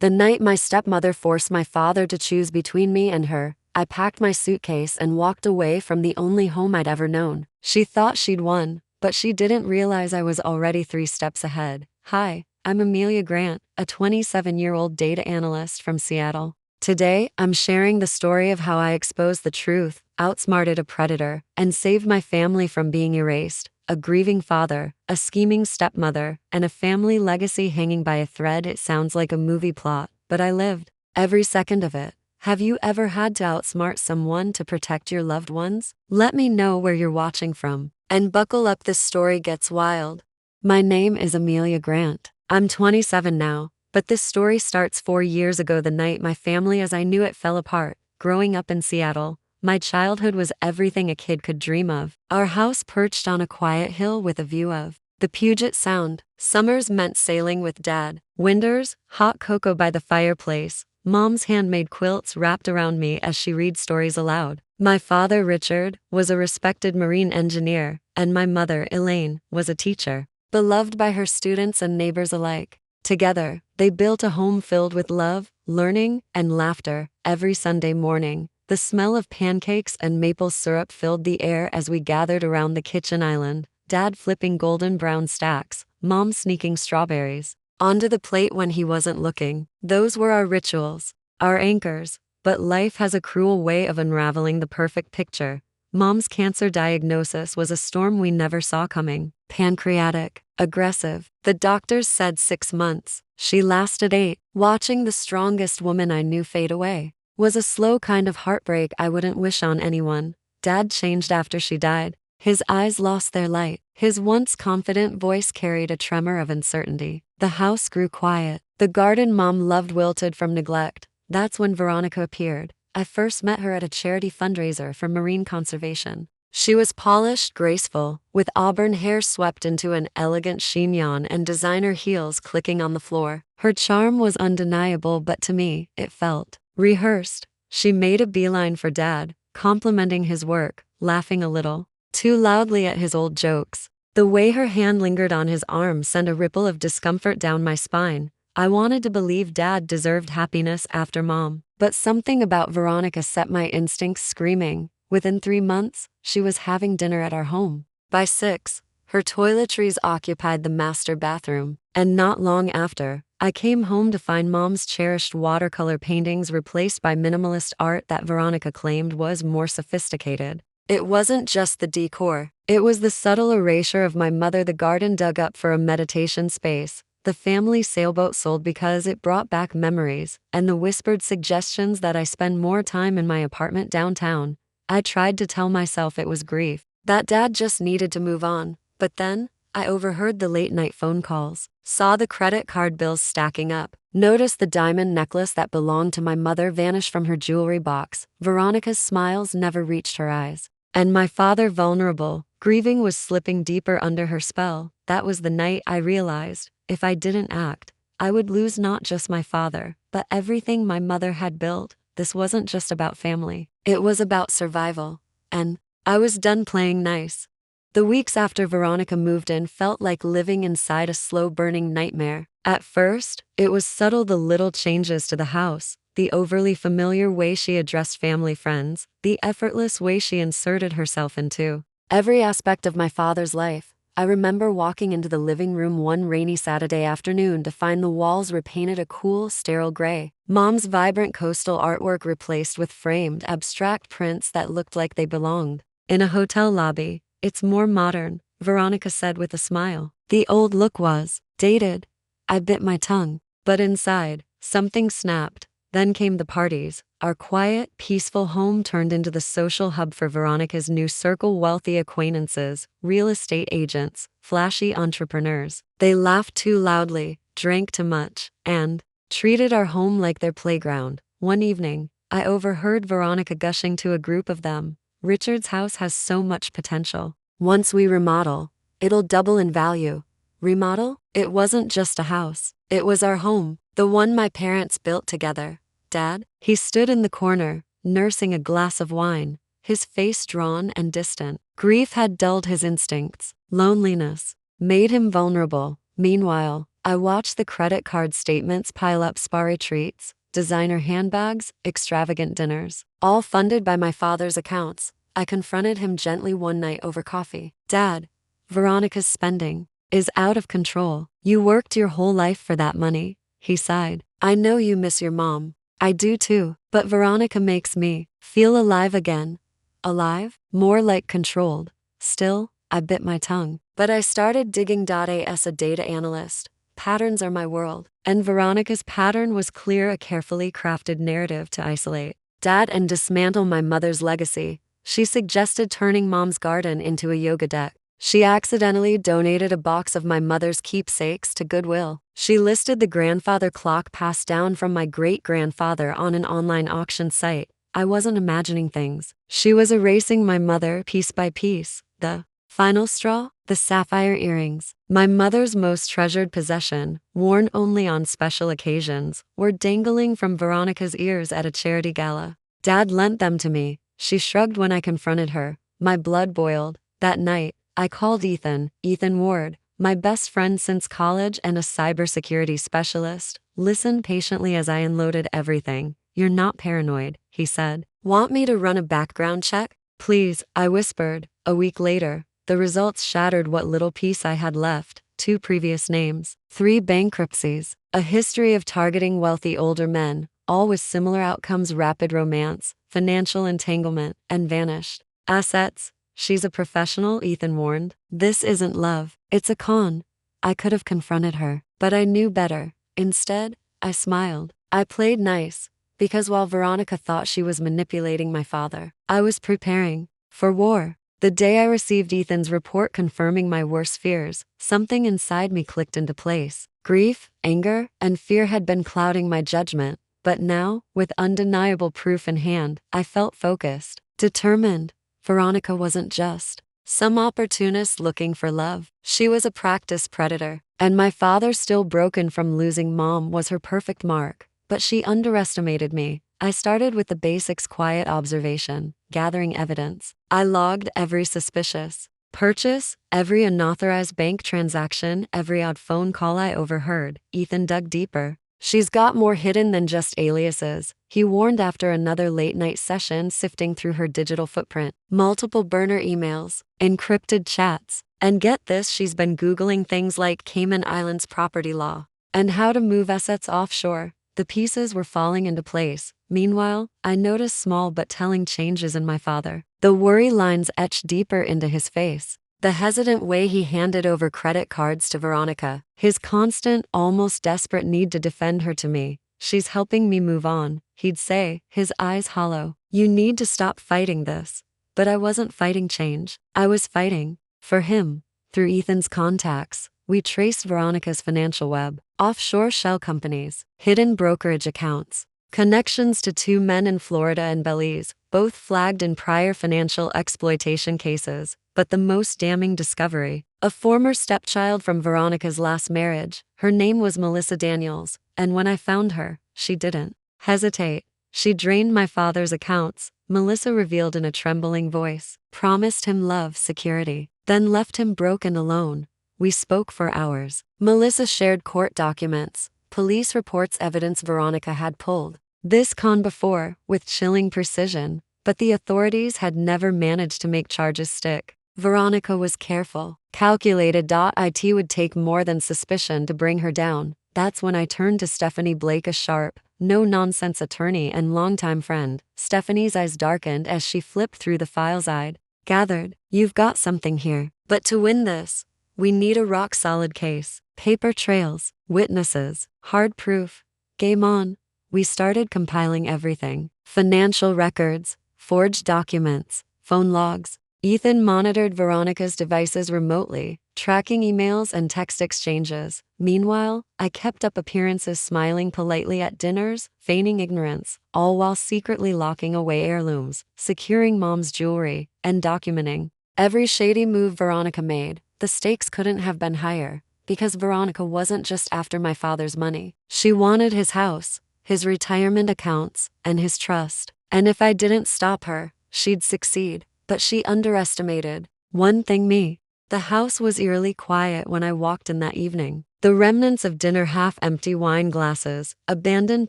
The night my stepmother forced my father to choose between me and her, I packed my suitcase and walked away from the only home I'd ever known. She thought she'd won, but she didn't realize I was already 3 steps ahead. Hi, I'm Amelia Grant, a 27-year-old data analyst from Seattle. Today, I'm sharing the story of how I exposed the truth, outsmarted a predator, and saved my family from being erased. A grieving father, a scheming stepmother, and a family legacy hanging by a thread. It sounds like a movie plot, but I lived every second of it. Have you ever had to outsmart someone to protect your loved ones? Let me know where you're watching from. And buckle up, this story gets wild. My name is Amelia Grant. I'm 27 now, but this story starts 4 years ago, the night my family as I knew it fell apart. Growing up in Seattle, my childhood was everything a kid could dream of. Our house perched on a quiet hill with a view of the Puget Sound. Summers meant sailing with Dad. Winters, hot cocoa by the fireplace. Mom's handmade quilts wrapped around me as she read stories aloud. My father, Richard, was a respected marine engineer, and my mother, Elaine, was a teacher, beloved by her students and neighbors alike. Together, they built a home filled with love, learning, and laughter. Every Sunday morning, the smell of pancakes and maple syrup filled the air as we gathered around the kitchen island, Dad flipping golden brown stacks, Mom sneaking strawberries onto the plate when he wasn't looking. Those were our rituals, our anchors. But life has a cruel way of unraveling the perfect picture. Mom's cancer diagnosis was a storm we never saw coming. Pancreatic, aggressive. The doctors said 6 months. She lasted 8. Watching the strongest woman I knew fade away was a slow kind of heartbreak I wouldn't wish on anyone. Dad changed after she died. His eyes lost their light. His once confident voice carried a tremor of uncertainty. The house grew quiet. The garden Mom loved wilted from neglect. That's when Veronica appeared. I first met her at a charity fundraiser for marine conservation. She was polished, graceful, with auburn hair swept into an elegant chignon and designer heels clicking on the floor. Her charm was undeniable, but to me, it felt rehearsed. She made a beeline for Dad, complimenting his work, laughing a little too loudly at his old jokes. The way her hand lingered on his arm sent a ripple of discomfort down my spine. I wanted to believe Dad deserved happiness after Mom, but something about Veronica set my instincts screaming. Within 3 months, she was having dinner at our home. By 6, her toiletries occupied the master bathroom, and not long after, I came home to find Mom's cherished watercolor paintings replaced by minimalist art that Veronica claimed was more sophisticated. It wasn't just the decor, it was the subtle erasure of my mother. The garden dug up for a meditation space. The family sailboat sold because it brought back memories, and the whispered suggestions that I spend more time in my apartment downtown. I tried to tell myself it was grief, that Dad just needed to move on, but then, I overheard the late-night phone calls, saw the credit card bills stacking up, noticed the diamond necklace that belonged to my mother vanish from her jewelry box. Veronica's smiles never reached her eyes, and my father, vulnerable, grieving, was slipping deeper under her spell. That was the night I realized, if I didn't act, I would lose not just my father, but everything my mother had built. This wasn't just about family. It was about survival. And I was done playing nice. The weeks after Veronica moved in felt like living inside a slow-burning nightmare. At first, it was subtle, the little changes to the house, the overly familiar way she addressed family friends, the effortless way she inserted herself into every aspect of my father's life. I remember walking into the living room one rainy Saturday afternoon to find the walls repainted a cool, sterile gray. Mom's vibrant coastal artwork replaced with framed, abstract prints that looked like they belonged in a hotel lobby. It's more modern, Veronica said with a smile. The old look was dated. I bit my tongue, but inside, something snapped. Then came the parties. Our quiet, peaceful home turned into the social hub for Veronica's new circle: wealthy acquaintances, real estate agents, flashy entrepreneurs. They laughed too loudly, drank too much, and treated our home like their playground. One evening, I overheard Veronica gushing to a group of them. Richard's house has so much potential. Once we remodel, it'll double in value. Remodel? It wasn't just a house. It was our home, the one my parents built together. Dad? He stood in the corner, nursing a glass of wine, his face drawn and distant. Grief had dulled his instincts. Loneliness made him vulnerable. Meanwhile, I watched the credit card statements pile up: spa treats, designer handbags, extravagant dinners, all funded by my father's accounts. I confronted him gently one night over coffee. "Dad, Veronica's spending is out of control. You worked your whole life for that money," he sighed. "I know you miss your mom. I do too, but Veronica makes me feel alive again." Alive? More like controlled. Still, I bit my tongue. But I started digging. As a data analyst, patterns are my world, and Veronica's pattern was clear: a carefully crafted narrative to isolate Dad and dismantle my mother's legacy. She suggested turning Mom's garden into a yoga deck. She accidentally donated a box of my mother's keepsakes to Goodwill. She listed the grandfather clock passed down from my great-grandfather on an online auction site. I wasn't imagining things. She was erasing my mother piece by piece. The final straw? The sapphire earrings, my mother's most treasured possession, worn only on special occasions, were dangling from Veronica's ears at a charity gala. Dad lent them to me. She shrugged when I confronted her. My blood boiled. That night, I called Ethan Ward, my best friend since college and a cybersecurity specialist. Listened patiently as I unloaded everything. "You're not paranoid," he said. "Want me to run a background check?" "Please," I whispered. A week later, the results shattered what little peace I had left. 2 previous names, 3 bankruptcies, a history of targeting wealthy older men, all with similar outcomes: rapid romance, financial entanglement, and vanished assets. "She's a professional," Ethan warned. "This isn't love, it's a con." I could have confronted her, but I knew better. Instead, I smiled. I played nice, because while Veronica thought she was manipulating my father, I was preparing for war. The day I received Ethan's report confirming my worst fears, something inside me clicked into place. Grief, anger, and fear had been clouding my judgment, but now, with undeniable proof in hand, I felt focused, determined. Veronica wasn't just some opportunist looking for love. She was a practiced predator, and my father, still broken from losing Mom, was her perfect mark. But she underestimated me. I started with the basics: quiet observation, gathering evidence. I logged every suspicious purchase, every unauthorized bank transaction, every odd phone call I overheard. Ethan dug deeper. "She's got more hidden than just aliases," he warned after another late-night session, sifting through her digital footprint. Multiple burner emails, encrypted chats, and get this, she's been Googling things like Cayman Islands property law and how to move assets offshore. The pieces were falling into place. Meanwhile, I noticed small but telling changes in my father. The worry lines etched deeper into his face. The hesitant way he handed over credit cards to Veronica. His constant, almost desperate need to defend her to me. "She's helping me move on," he'd say, his eyes hollow. "You need to stop fighting this." But I wasn't fighting change. I was fighting for him. Through Ethan's contacts, we traced Veronica's financial web: offshore shell companies, hidden brokerage accounts, connections to 2 men in Florida and Belize, both flagged in prior financial exploitation cases. But the most damning discovery: a former stepchild from Veronica's last marriage. Her name was Melissa Daniels, and when I found her, she didn't hesitate. She drained my father's accounts, Melissa revealed in a trembling voice, promised him love, security, then left him broken alone. We spoke for hours. Melissa shared court documents, police reports, evidence Veronica had pulled this con before, with chilling precision, but the authorities had never managed to make charges stick. Veronica was careful, calculated. It would take more than suspicion to bring her down. That's when I turned to Stephanie Blake, a sharp, no-nonsense attorney and longtime friend. Stephanie's eyes darkened as she flipped through the files I'd gathered. "You've got something here. But to win this, we need a rock-solid case. Paper trails, witnesses, hard proof. Game on." We started compiling everything: financial records, forged documents, phone logs. Ethan monitored Veronica's devices remotely, tracking emails and text exchanges. Meanwhile, I kept up appearances, smiling politely at dinners, feigning ignorance, all while secretly locking away heirlooms, securing Mom's jewelry, and documenting every shady move Veronica made. The stakes couldn't have been higher, because Veronica wasn't just after my father's money. She wanted his house, his retirement accounts, and his trust. And if I didn't stop her, she'd succeed. But she underestimated one thing: me. The house was eerily quiet when I walked in that evening. The remnants of dinner, half-empty wine glasses, abandoned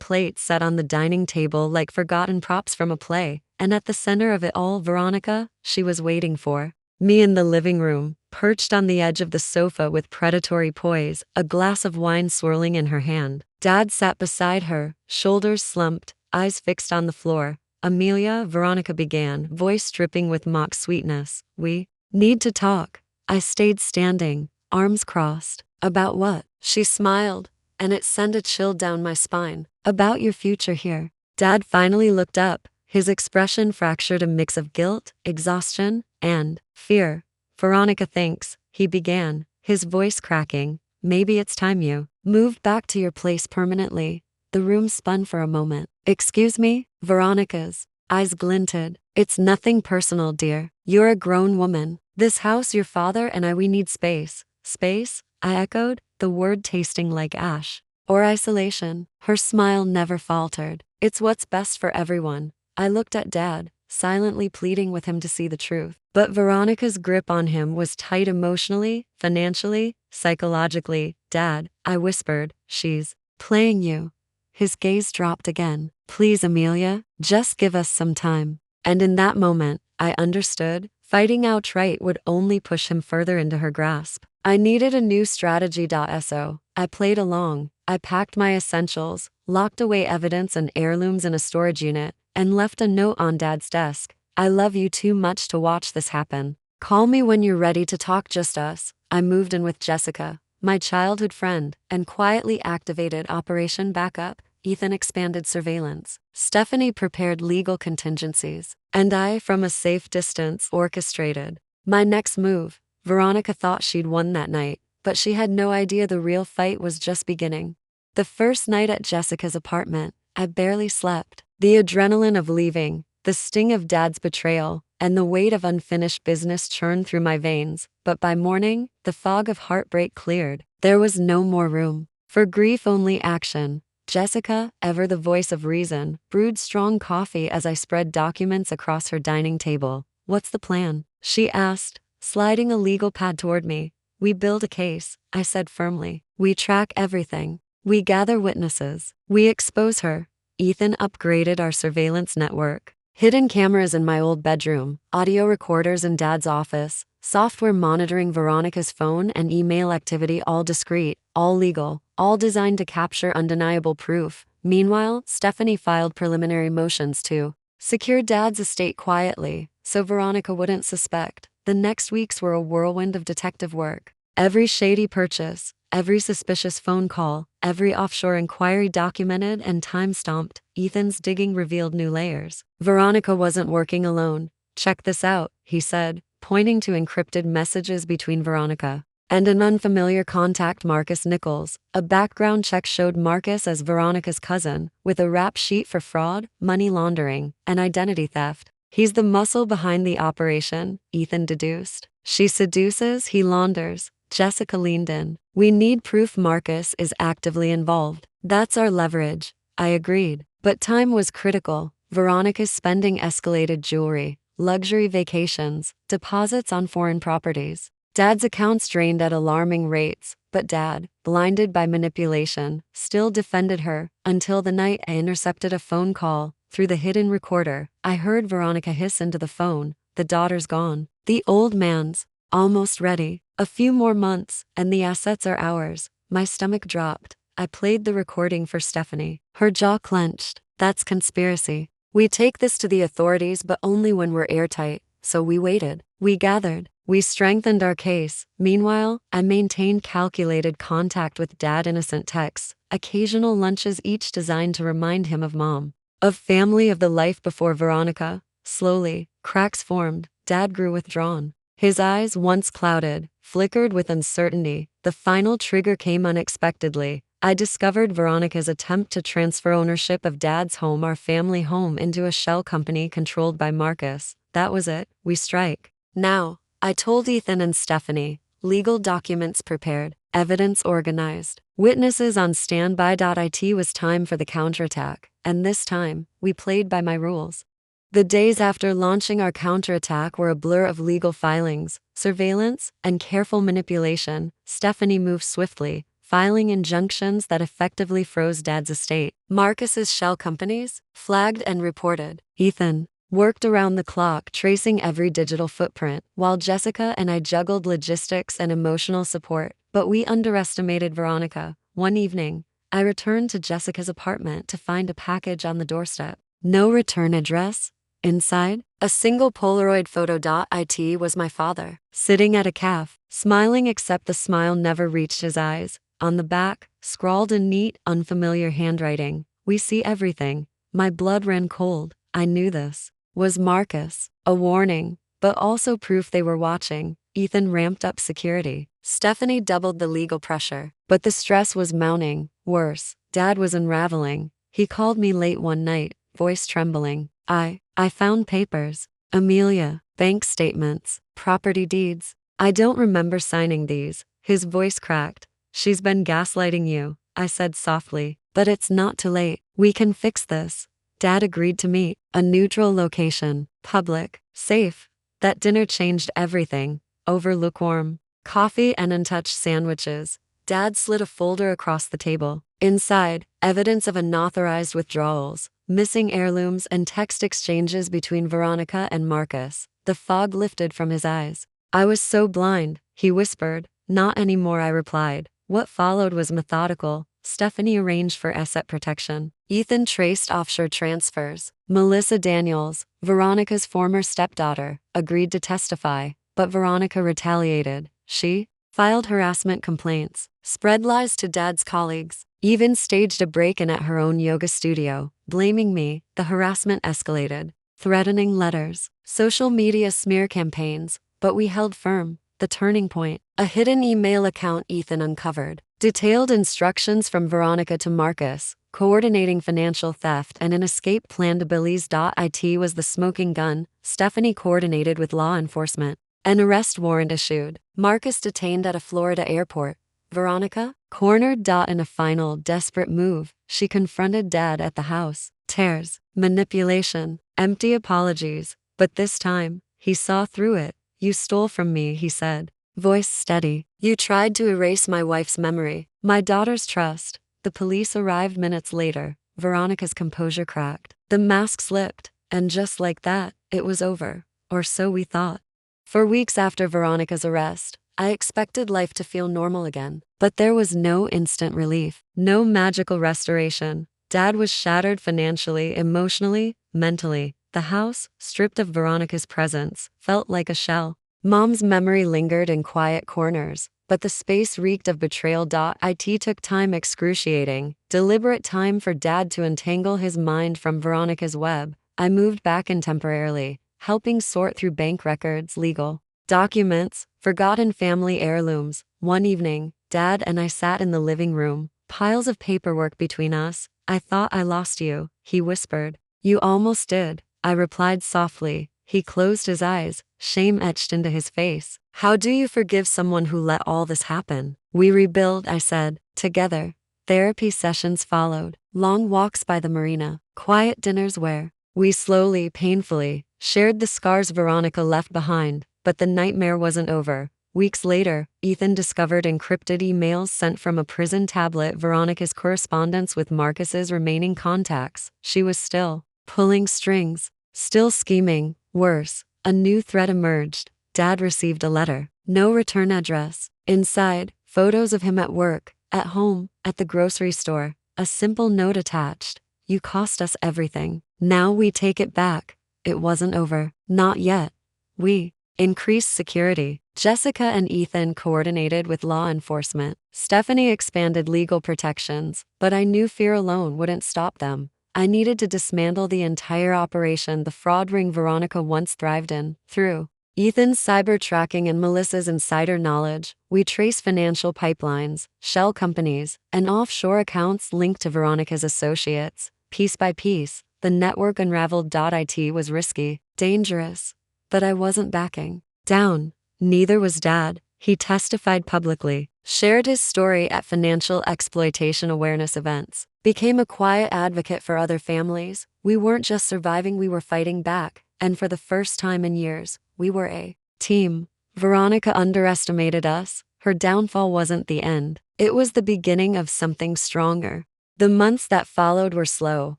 plates set on the dining table like forgotten props from a play, and at the center of it all, Veronica, she was waiting for. Me in the living room, perched on the edge of the sofa with predatory poise, a glass of wine swirling in her hand. Dad sat beside her, shoulders slumped, eyes fixed on the floor. Amelia, Veronica began, voice dripping with mock sweetness. We need to talk. I stayed standing, arms crossed. About what? She smiled, and it sent a chill down my spine. About your future here. Dad finally looked up, his expression fractured, a mix of guilt, exhaustion, and fear. Veronica thinks, he began, his voice cracking. Maybe it's time you moved back to your place permanently. The room spun for a moment. Excuse me? Veronica's eyes glinted. It's nothing personal, dear. You're a grown woman. This house, your father and I, we need space. Space? I echoed, the word tasting like ash. Or isolation. Her smile never faltered. It's what's best for everyone. I looked at Dad, silently pleading with him to see the truth. But Veronica's grip on him was tight emotionally, financially, psychologically. Dad, I whispered, she's playing you. His gaze dropped again. Please, Amelia, just give us some time. And in that moment, I understood, fighting outright would only push him further into her grasp. I needed a new strategy. So I played along. I packed my essentials, locked away evidence and heirlooms in a storage unit, and left a note on Dad's desk. I love you too much to watch this happen. Call me when you're ready to talk, just us. I moved in with Jessica, my childhood friend, and quietly activated Operation Backup. Ethan expanded surveillance. Stephanie prepared legal contingencies. And I, from a safe distance, orchestrated my next move. Veronica thought she'd won that night, but she had no idea the real fight was just beginning. The first night at Jessica's apartment, I barely slept. The adrenaline of leaving, the sting of Dad's betrayal, and the weight of unfinished business churned through my veins. But by morning, the fog of heartbreak cleared. There was no more room for grief, only action. Jessica, ever the voice of reason, brewed strong coffee as I spread documents across her dining table. What's the plan? She asked, sliding a legal pad toward me. We build a case, I said firmly. We track everything. We gather witnesses. We expose her. Ethan upgraded our surveillance network. Hidden cameras in my old bedroom, audio recorders in Dad's office, software monitoring Veronica's phone and email activity, all discreet, all legal, all designed to capture undeniable proof. Meanwhile, Stephanie filed preliminary motions to secure Dad's estate quietly, so Veronica wouldn't suspect. The next weeks were a whirlwind of detective work. Every shady purchase, every suspicious phone call, every offshore inquiry documented and time-stamped. Ethan's digging revealed new layers. Veronica wasn't working alone. Check this out, he said, pointing to encrypted messages between Veronica and an unfamiliar contact, Marcus Nichols. A background check showed Marcus as Veronica's cousin, with a rap sheet for fraud, money laundering, and identity theft. He's the muscle behind the operation, Ethan deduced. She seduces, he launders. Jessica leaned in. We need proof Marcus is actively involved. That's our leverage. I agreed. But time was critical. Veronica's spending escalated: jewelry, luxury vacations, deposits on foreign properties. Dad's accounts drained at alarming rates, but Dad, blinded by manipulation, still defended her, until the night I intercepted a phone call. Through the hidden recorder, I heard Veronica hiss into the phone, "The daughter's gone. The old man's almost ready. A few more months, and the assets are ours." My stomach dropped. I played the recording for Stephanie. Her jaw clenched. That's conspiracy. We take this to the authorities, but only when we're airtight. So we waited. We gathered. We strengthened our case. Meanwhile, I maintained calculated contact with Dad, innocent texts, occasional lunches, each designed to remind him of Mom, of family, of the life before Veronica. Slowly, cracks formed. Dad grew withdrawn. His eyes, once clouded, flickered with uncertainty. The final trigger came unexpectedly. I discovered Veronica's attempt to transfer ownership of Dad's home, our family home, into a shell company controlled by Marcus. That was it. We strike now. I told Ethan and Stephanie. Legal documents prepared, evidence organized, witnesses on standby. It was time for the counterattack, and this time, we played by my rules. The days after launching our counterattack were a blur of legal filings, surveillance, and careful manipulation. Stephanie moved swiftly, filing injunctions that effectively froze Dad's estate. Marcus's shell companies flagged and reported. Ethan worked around the clock tracing every digital footprint, while Jessica and I juggled logistics and emotional support. But we underestimated Veronica. One evening, I returned to Jessica's apartment to find a package on the doorstep. No return address. Inside, a single Polaroid photo. It was my father, sitting at a caf, smiling, except the smile never reached his eyes. On the back, scrawled in neat, unfamiliar handwriting, "We see everything." My blood ran cold. I knew this was Marcus. A warning, but also proof they were watching. Ethan ramped up security. Stephanie doubled the legal pressure. But the stress was mounting. Worse, Dad was unraveling. He called me late one night, voice trembling. I found papers. Amelia, bank statements, property deeds. I don't remember signing these. His voice cracked. "She's been gaslighting you," I said softly. "But it's not too late. We can fix this." Dad agreed to meet. A neutral location. Public. Safe. That dinner changed everything. Over lukewarm coffee and untouched sandwiches, Dad slid a folder across the table. Inside, evidence of unauthorized withdrawals, missing heirlooms, and text exchanges between Veronica and Marcus. The fog lifted from his eyes. "I was so blind," he whispered. "Not anymore," I replied. What followed was methodical. Stephanie arranged for asset protection. Ethan traced offshore transfers. Melissa Daniels, Veronica's former stepdaughter, agreed to testify, but Veronica retaliated. She filed harassment complaints, spread lies to Dad's colleagues, even staged a break-in at her own yoga studio, blaming me. The harassment escalated. Threatening letters, social media smear campaigns, but we held firm. The turning point, a hidden email account Ethan uncovered. Detailed instructions from Veronica to Marcus, coordinating financial theft and an escape plan to Belize. It was the smoking gun. Stephanie coordinated with law enforcement. An arrest warrant issued. Marcus detained at a Florida airport. Veronica cornered. In a final, desperate move, she confronted Dad at the house. Tears, manipulation, empty apologies. But this time, he saw through it. "You stole from me," he said, voice steady. "You tried to erase my wife's memory, my daughter's trust." The police arrived minutes later. Veronica's composure cracked. The mask slipped, and just like that, it was over. Or so we thought. For weeks after Veronica's arrest, I expected life to feel normal again. But there was no instant relief, no magical restoration. Dad was shattered financially, emotionally, mentally. The house, stripped of Veronica's presence, felt like a shell. Mom's memory lingered in quiet corners, but the space reeked of betrayal. It took time, excruciating, deliberate time, for Dad to untangle his mind from Veronica's web. I moved back in temporarily, helping sort through bank records, legal documents, forgotten family heirlooms. One evening, Dad and I sat in the living room, piles of paperwork between us. "I thought I lost you," he whispered. "You almost did," I replied softly. He closed his eyes, shame etched into his face. "How do you forgive someone who let all this happen?" "We rebuild," I said, "together." Therapy sessions followed, long walks by the marina, quiet dinners where we slowly, painfully, shared the scars Veronica left behind. But the nightmare wasn't over. Weeks later, Ethan discovered encrypted emails sent from a prison tablet, Veronica's correspondence with Marcus's remaining contacts. She was still pulling strings, still scheming. Worse, a new threat emerged. Dad received a letter. No return address. Inside, photos of him at work, at home, at the grocery store. A simple note attached. "You cost us everything. Now we take it back." It wasn't over. Not yet. We increased security. Jessica and Ethan coordinated with law enforcement. Stephanie expanded legal protections, but I knew fear alone wouldn't stop them. I needed to dismantle the entire operation, the fraud ring Veronica once thrived in. Through Ethan's cyber tracking and Melissa's insider knowledge, we traced financial pipelines, shell companies, and offshore accounts linked to Veronica's associates. Piece by piece, the network unraveled. It was risky, dangerous, but I wasn't backing down. Neither was Dad. He testified publicly, shared his story at financial exploitation awareness events, became a quiet advocate for other families. We weren't just surviving, we were fighting back. And for the first time in years, we were a team. Veronica underestimated us. Her downfall wasn't the end. It was the beginning of something stronger. The months that followed were slow,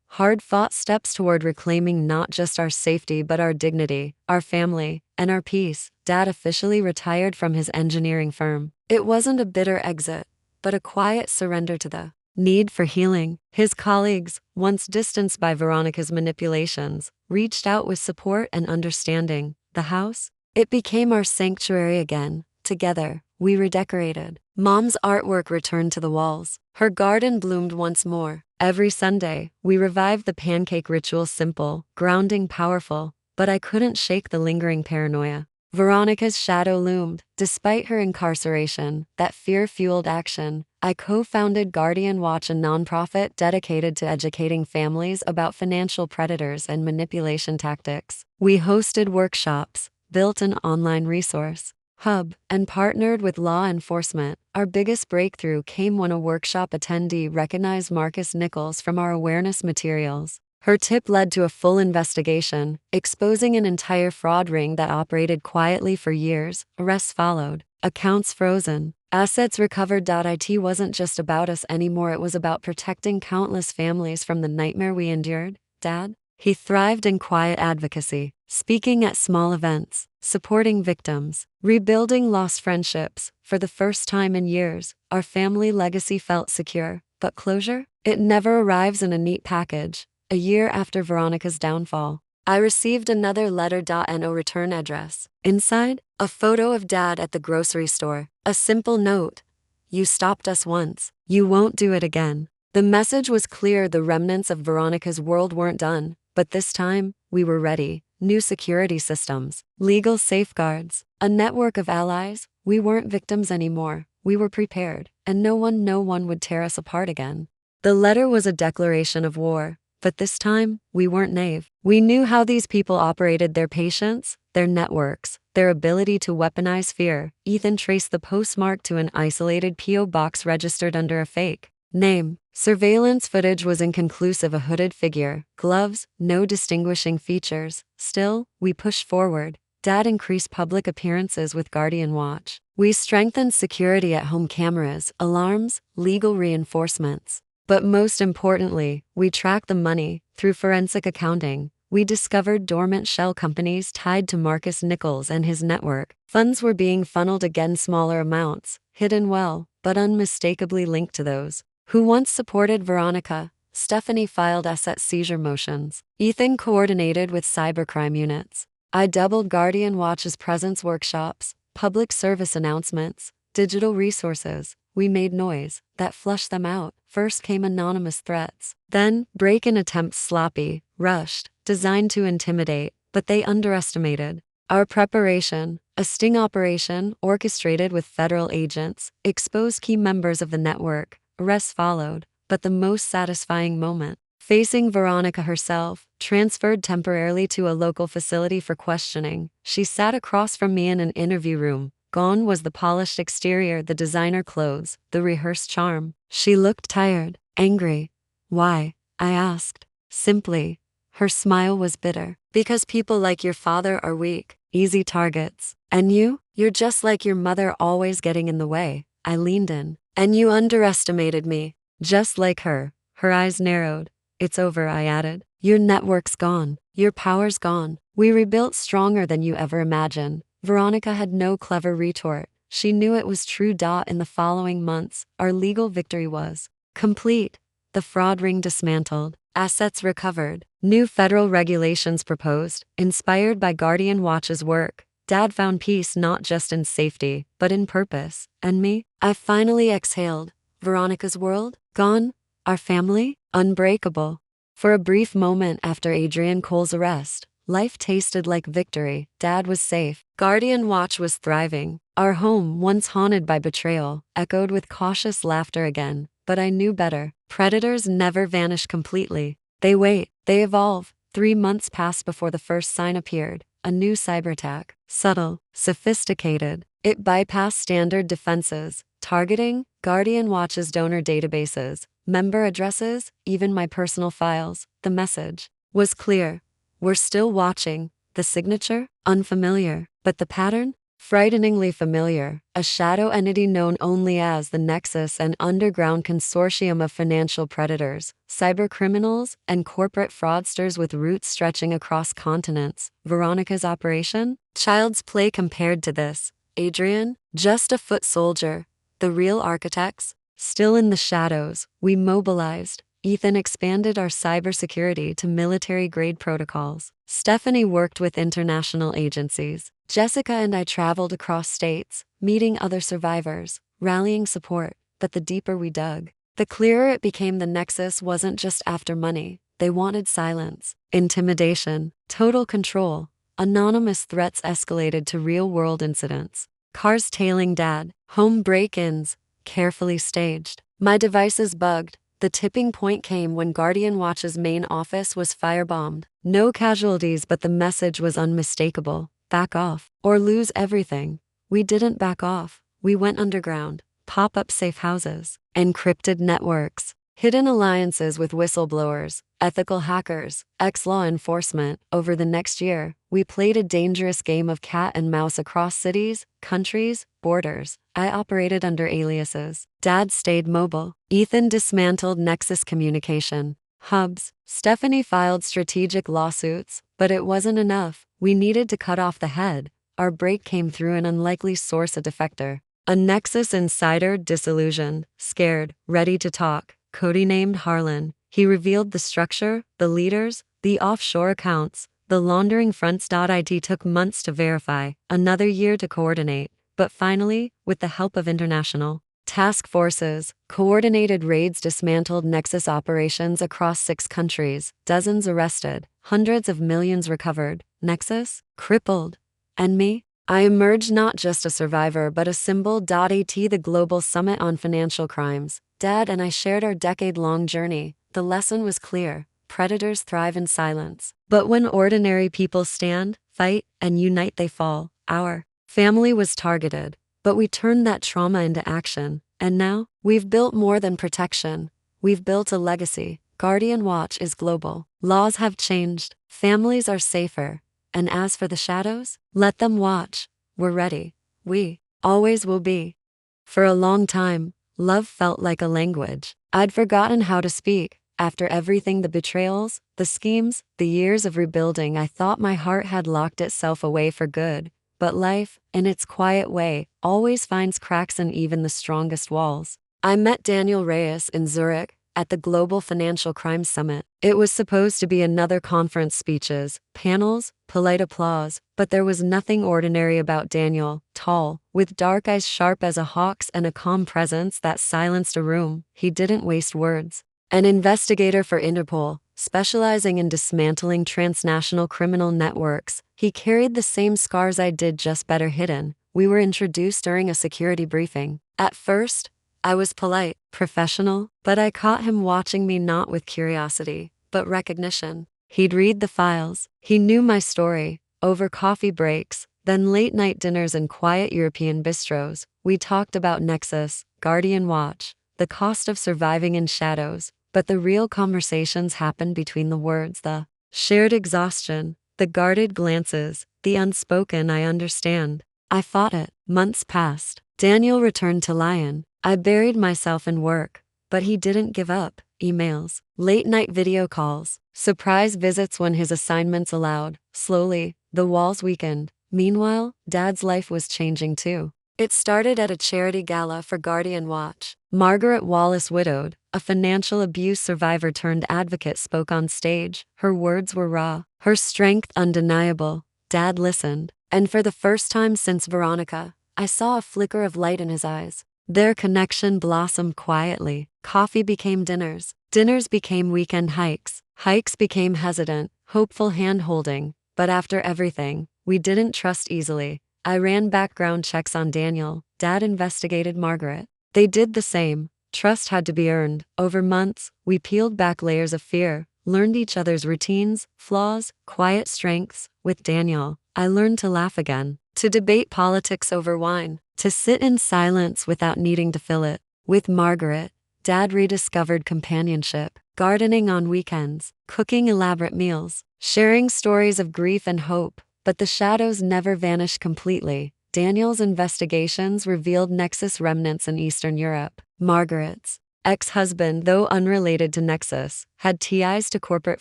hard-fought steps toward reclaiming not just our safety but our dignity, our family, and our peace. Dad officially retired from his engineering firm. It wasn't a bitter exit, but a quiet surrender to the need for healing. His colleagues, once distanced by Veronica's manipulations, reached out with support and understanding. The house? It became our sanctuary again. Together, we redecorated. Mom's artwork returned to the walls. Her garden bloomed once more. Every Sunday, we revived the pancake ritual, simple, grounding, powerful, but I couldn't shake the lingering paranoia. Veronica's shadow loomed. Despite her incarceration, that fear-fueled action, I co-founded Guardian Watch, a nonprofit dedicated to educating families about financial predators and manipulation tactics. We hosted workshops, built an online resource hub, and partnered with law enforcement. Our biggest breakthrough came when a workshop attendee recognized Marcus Nichols from our awareness materials. Her tip led to a full investigation, exposing an entire fraud ring that operated quietly for years. Arrests followed, accounts frozen, assets recovered. It wasn't just about us anymore, it was about protecting countless families from the nightmare we endured. Dad? He thrived in quiet advocacy, speaking at small events, supporting victims, rebuilding lost friendships. For the first time in years, our family legacy felt secure. But closure? It never arrives in a neat package. A year after Veronica's downfall, I received another letter. No return address. Inside, a photo of Dad at the grocery store. A simple note. You stopped us once. You won't do it again. The message was clear. The remnants of Veronica's world weren't done. But this time, we were ready. New security systems, legal safeguards, a network of allies. We weren't victims anymore. We were prepared, and no one would tear us apart again. The letter was a declaration of war. But this time, we weren't naive. We knew how these people operated, their patience, their networks, their ability to weaponize fear. Ethan traced the postmark to an isolated P.O. box registered under a fake name. Surveillance footage was inconclusive. A hooded figure, gloves, no distinguishing features. Still, we pushed forward. Dad increased public appearances with Guardian Watch. We strengthened security at home, cameras, alarms, legal reinforcements. But most importantly, we tracked the money. Through forensic accounting, we discovered dormant shell companies tied to Marcus Nichols and his network. Funds were being funneled again, smaller amounts, hidden well, but unmistakably linked to those who once supported Veronica. Stephanie filed asset seizure motions. Ethan coordinated with cybercrime units. I doubled Guardian Watch's presence, workshops, public service announcements, digital resources. We made noise that flushed them out. First came anonymous threats, then break-in attempts, sloppy, rushed, designed to intimidate, but they underestimated our preparation. A sting operation orchestrated with federal agents exposed key members of the network. Arrests followed, but the most satisfying moment, facing Veronica herself, transferred temporarily to a local facility for questioning. She sat across from me in an interview room. Gone was the polished exterior, the designer clothes, the rehearsed charm. She looked tired, angry. Why? I asked. Simply. Her smile was bitter. Because people like your father are weak, easy targets. And you're just like your mother, always getting in the way. I leaned in. And you underestimated me. Just like her. Her eyes narrowed. It's over, I added. Your network's gone. Your power's gone. We rebuilt stronger than you ever imagined. Veronica had no clever retort. She knew it was true. In the following months, our legal victory was complete. The fraud ring dismantled, assets recovered, new federal regulations proposed, inspired by Guardian Watch's work. Dad found peace not just in safety, but in purpose. And me? I finally exhaled. Veronica's world? Gone. Our family? Unbreakable. For a brief moment after Adrian Cole's arrest, life tasted like victory. Dad was safe. Guardian Watch was thriving. Our home, once haunted by betrayal, echoed with cautious laughter again. But I knew better. Predators never vanish completely. They wait. They evolve. 3 months passed before the first sign appeared. A new cyber attack. Subtle. Sophisticated. It bypassed standard defenses, targeting Guardian Watch's donor databases, member addresses, even my personal files. The message was clear. We're still watching. The signature? Unfamiliar. But the pattern? Frighteningly familiar, a shadow entity known only as the Nexus, an underground consortium of financial predators, cybercriminals, and corporate fraudsters with roots stretching across continents. Veronica's operation? Child's play compared to this. Adrian? Just a foot soldier. The real architects? Still in the shadows, we mobilized. Ethan expanded our cybersecurity to military-grade protocols. Stephanie worked with international agencies. Jessica and I traveled across states, meeting other survivors, rallying support. But the deeper we dug, the clearer it became the Nexus wasn't just after money. They wanted silence, intimidation, total control. Anonymous threats escalated to real-world incidents. Cars tailing Dad, home break-ins, carefully staged. My devices bugged. The tipping point came when Guardian Watch's main office was firebombed. No casualties, but the message was unmistakable. Back off, or lose everything. We didn't back off. We went underground. Pop-up safe houses, encrypted networks, hidden alliances with whistleblowers, ethical hackers, ex-law enforcement. Over the next year, we played a dangerous game of cat and mouse across cities, countries, borders. I operated under aliases. Dad stayed mobile. Ethan dismantled Nexus communication hubs. Stephanie filed strategic lawsuits, but it wasn't enough. We needed to cut off the head. Our break came through an unlikely source, a defector. A Nexus insider, disillusioned, scared, ready to talk. Cody named Harlan. He revealed the structure, the leaders, the offshore accounts, the laundering fronts. It took months to verify, another year to coordinate, but finally, with the help of international task forces, coordinated raids dismantled Nexus operations across 6 countries, dozens arrested, hundreds of millions recovered. Nexus? Crippled. And me? I emerged not just a survivor but a symbol. At the Global Summit on Financial Crimes, Dad and I shared our decade-long journey. The lesson was clear. Predators thrive in silence. But when ordinary people stand, fight, and unite, they fall. Our family was targeted, but we turned that trauma into action. And now, we've built more than protection. We've built a legacy. Guardian Watch is global. Laws have changed. Families are safer. And as for the shadows, let them watch. We're ready. We always will be. For a long time, love felt like a language I'd forgotten how to speak. After everything, the betrayals, the schemes, the years of rebuilding, I thought my heart had locked itself away for good. But life, in its quiet way, always finds cracks in even the strongest walls. I met Daniel Reyes in Zurich at the Global Financial Crimes Summit. It was supposed to be another conference, speeches, panels, polite applause, but there was nothing ordinary about Daniel. Tall, with dark eyes sharp as a hawk's and a calm presence that silenced a room. He didn't waste words. An investigator for Interpol, specializing in dismantling transnational criminal networks, he carried the same scars I did, just better hidden. We were introduced during a security briefing. At first, I was polite, professional, but I caught him watching me, not with curiosity, but recognition. He'd read the files. He knew my story. Over coffee breaks, then late-night dinners in quiet European bistros, we talked about Nexus, Guardian Watch, the cost of surviving in shadows. But the real conversations happened between the words, the shared exhaustion, the guarded glances, the unspoken "I understand." I fought it. Months passed. Daniel returned to Lyon. I buried myself in work, but he didn't give up. Emails, late-night video calls, surprise visits when his assignments allowed. Slowly, the walls weakened. Meanwhile, Dad's life was changing too. It started at a charity gala for Guardian Watch. Margaret Wallace, widowed, a financial abuse survivor turned advocate, spoke on stage. Her words were raw, her strength undeniable. Dad listened, and for the first time since Veronica, I saw a flicker of light in his eyes. Their connection blossomed quietly. Coffee became dinners. Dinners became weekend hikes. Hikes became hesitant, hopeful hand-holding. But after everything, we didn't trust easily. I ran background checks on Daniel. Dad investigated Margaret. They did the same. Trust had to be earned. Over months, we peeled back layers of fear, learned each other's routines, flaws, quiet strengths. With Daniel, I learned to laugh again, to debate politics over wine, to sit in silence without needing to fill it. With Margaret, Dad rediscovered companionship, gardening on weekends, cooking elaborate meals, sharing stories of grief and hope. But the shadows never vanished completely. Daniel's investigations revealed Nexus remnants in Eastern Europe. Margaret's ex-husband, though unrelated to Nexus, had ties to corporate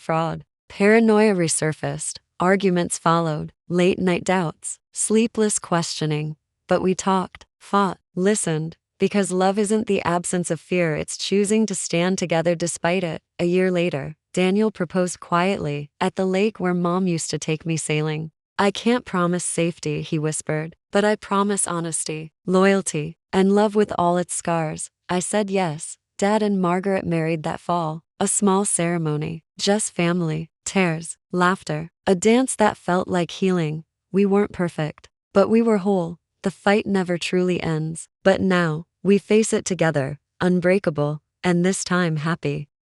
fraud. Paranoia resurfaced. Arguments followed. Late-night doubts. Sleepless questioning. But we talked, fought, listened. Because love isn't the absence of fear, it's choosing to stand together despite it. A year later, Daniel proposed quietly, at the lake where Mom used to take me sailing. I can't promise safety, he whispered, but I promise honesty, loyalty, and love with all its scars. I said yes. Dad and Margaret married that fall. A small ceremony, just family, tears, laughter, a dance that felt like healing. We weren't perfect, but we were whole. The fight never truly ends, but now, we face it together, unbreakable, and this time happy.